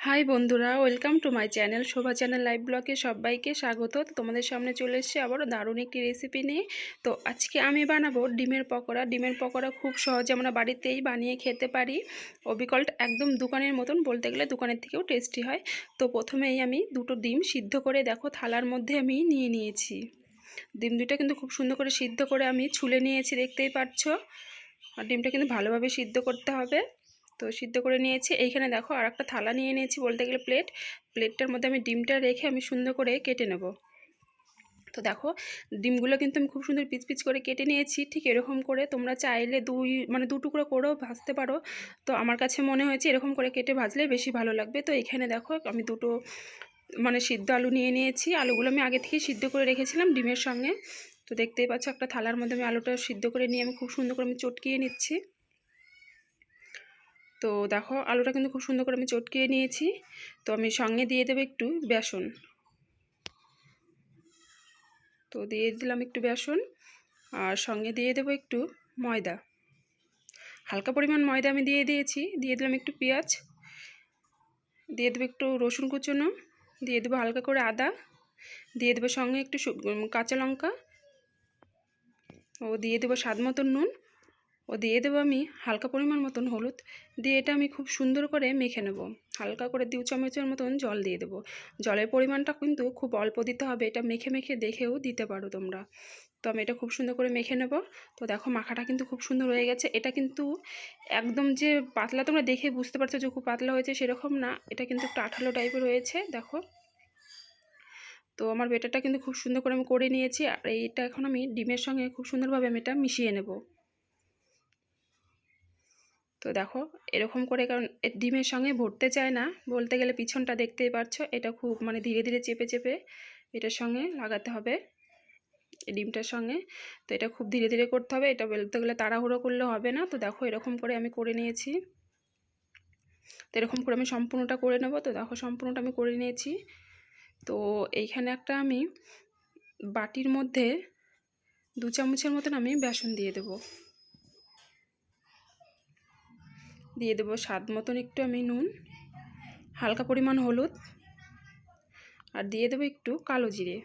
High বন্ধুরা, welcome to my channel Shobha channel live ব্লগে সবাইকে স্বাগত। তো তোমাদের সামনে চলে এসেছি আবারও দারুণ একটি রেসিপি নিয়ে। তো আজকে আমি বানাবো ডিমের পকোড়া। ডিমের পকোড়া খুব সহজে আমরা বাড়িতেই বানিয়ে খেতে পারি। অবিকল্ট একদম দোকানের মতন, বলতে গেলে দোকানের থেকেও টেস্টি হয়। তো প্রথমেই আমি দুটো ডিম সিদ্ধ করে দেখো থালার মধ্যে আমি নিয়ে নিয়েছি। ডিম দুটো কিন্তু খুব সুন্দর করে সিদ্ধ করে আমি ছুলে নিয়েছি, দেখতেই পাচ্ছ। আর ডিমটা কিন্তু ভালোভাবে সিদ্ধ করতে হবে। তো সিদ্ধ করে নিয়েছি। এইখানে দেখো আর একটা থালা নিয়ে নিয়েছি, বলতে গেলে প্লেটটার মধ্যে আমি ডিমটা রেখে আমি সুন্দর করে কেটে নেব। তো দেখো ডিমগুলো কিন্তু আমি খুব সুন্দর পিচ পিচ করে কেটে নিয়েছি। ঠিক এরকম করে তোমরা চাইলে দু টুকরো করেও ভাজতে পারো। তো আমার কাছে মনে হয়েছে এরকম করে কেটে ভাজলে বেশি ভালো লাগবে। তো এখানে দেখো আমি দুটো সিদ্ধ আলু নিয়ে নিয়েছি। আলুগুলো আমি আগে থেকেই সিদ্ধ করে রেখেছিলাম ডিমের সঙ্গে। তো দেখতেই পাচ্ছ একটা থালার মধ্যে আমি আলুটা সিদ্ধ করে নিয়ে আমি খুব সুন্দর করে আমি চটকিয়ে নিচ্ছি। তো দেখো আলুটা কিন্তু খুব সুন্দর করে আমি চটকিয়ে নিয়েছি। তো আমি সঙ্গে দিয়ে দেবো একটু বেসন। তো দিয়ে দিলাম একটু বেসন, আর সঙ্গে দিয়ে দেবো একটু ময়দা। হালকা পরিমাণ ময়দা আমি দিয়ে দিয়েছি। দিয়ে দিলাম একটু পেঁয়াজ, দিয়ে দেবো একটু রসুন কুচনো, দিয়ে দেবো হালকা করে আদা, দিয়ে দেবো সঙ্গে একটু কাঁচা লঙ্কা, ও দিয়ে দেবো স্বাদ মতন নুন, ও দিয়ে দেবো আমি হালকা পরিমাণ মতন হলুদ। দিয়ে এটা আমি খুব সুন্দর করে মেখে নেব। হালকা করে 2 চামচের মতন জল দিয়ে দেবো। জলের পরিমাণটা কিন্তু খুব অল্প দিতে হবে, এটা মেখে মেখে দেখেও দিতে পারো তোমরা। তো আমি এটা খুব সুন্দর করে মেখে নেব। তো দেখো মাখাটা কিন্তু খুব সুন্দর হয়ে গেছে। এটা কিন্তু একদম যে পাতলা, তোমরা দেখে বুঝতে পারছো যে খুব পাতলা হয়েছে সেরকম না, এটা কিন্তু একটু আঠালো টাইপের হয়েছে দেখো। তো আমার বেটারটা কিন্তু খুব সুন্দর করে আমি করে নিয়েছি। আর এইটা এখন আমি ডিমের সঙ্গে খুব সুন্দরভাবে আমি এটা মিশিয়ে নেব। তো দেখো এরকম করে, কারণ ডিমের সঙ্গে ভরতে চায় না, বলতে গেলে পিছনটা দেখতেই পাচ্ছ, এটা খুব ধীরে ধীরে চেপে চেপে এটার সঙ্গে লাগাতে হবে, এই ডিমটার সঙ্গে। তো এটা খুব ধীরে ধীরে করতে হবে, এটা বলতে গেলে তাড়াহুড়ো করলে হবে না। তো দেখো এরকম করে আমি করে নিয়েছি। তো এরকম করে আমি সম্পূর্ণটা করে নেব। তো দেখো সম্পূর্ণটা আমি করে নিয়েছি। তো এইখানে একটা আমি বাটির মধ্যে 2 চামচের মতন আমি বেসন দিয়ে দেবো। দিয়ে দেবো স্বাদ মতন একটু আমি নুন, হালকা পরিমাণ হলুদ, আর দিয়ে দেবো একটু কালো জিরে।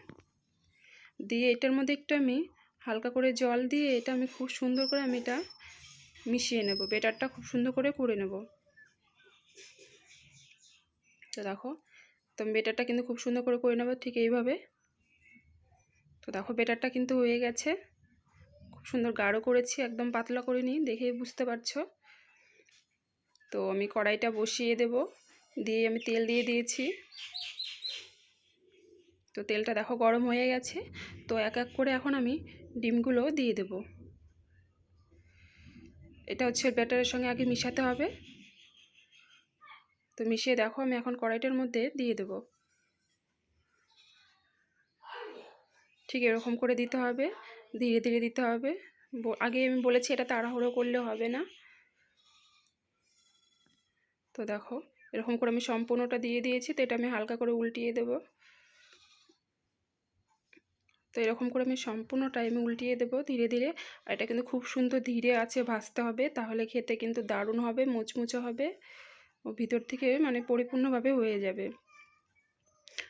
দিয়ে এটার মধ্যে একটু আমি হালকা করে জল দিয়ে এটা আমি খুব সুন্দর করে আমি এটা মিশিয়ে নেব, বেটারটা খুব সুন্দর করে করে নেব। তো দেখো তো আমি বেটারটা কিন্তু খুব সুন্দর করে নেব ঠিক এইভাবে। তো দেখো বেটারটা কিন্তু হয়ে গেছে, খুব সুন্দর গাঢ় করেছি, একদম পাতলা করিনি, দেখেই বুঝতে পারছো। তো আমি কড়াইটা বসিয়ে দেব, দিয়ে আমি তেল দিয়ে দিয়েছি। তো তেলটা দেখো গরম হয়ে গেছে। তো এক এক করে এখন আমি ডিমগুলো দিয়ে দেব। এটা হচ্ছে ব্যাটারের সঙ্গে আগে মিশাতে হবে। তো মিশিয়ে দেখো আমি এখন কড়াইটার মধ্যে দিয়ে দেব। ঠিক এরকম করে দিতে হবে, ধীরে ধীরে দিতে হবে। আগে আমি বলেছি এটা তাড়াহুড়ো করলে হবে না। তো দেখো এরকম করে আমি সম্পূর্ণটা দিয়ে দিয়েছি। তো এটা আমি হালকা করে উল্টিয়ে দেব। তো এরকম করে আমি সম্পূর্ণটাই আমি উল্টিয়ে দেবো ধীরে ধীরে। আর এটা কিন্তু খুব সুন্দর ধীরে আছে ভাজতে হবে, তাহলে খেতে কিন্তু দারুণ হবে, মুচমুচে হবে, ও ভিতর থেকে পরিপূর্ণভাবে হয়ে যাবে।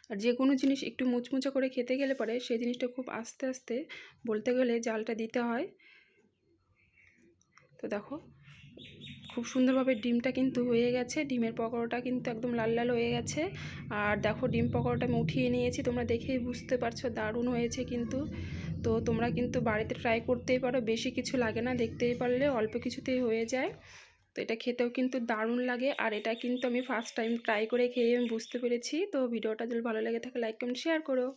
আর যে কোনো জিনিস একটু মুচমুচে করে খেতে গেলে পরে সেই জিনিসটা খুব আস্তে আস্তে, বলতে গেলে জালটা দিতে হয়। তো দেখো খুব সুন্দরভাবে ডিমটা কিন্তু হয়ে গেছে, ডিমের পকোড়াটা কিন্তু একদম লাল লাল হয়ে গেছে। আর দেখো ডিম পকোড়াটা আমি উঠিয়ে নিয়েছি, তোমরা দেখেই বুঝতে পারছো দারুণ হয়েছে কিন্তু। তো তোমরা কিন্তু বাড়িতে ট্রাই করতেই পারো, বেশি কিছু লাগে না, দেখতেই পারলে অল্প কিছুতেই হয়ে যায়। তো এটা খেতেও কিন্তু দারুণ লাগে। আর এটা কিন্তু আমি ফার্স্ট টাইম ট্রাই করে খেয়ে আমি বুঝতে পেরেছি। তো ভিডিওটা যদি ভালো লেগে থাকে লাইক কমেন্ট শেয়ার করো।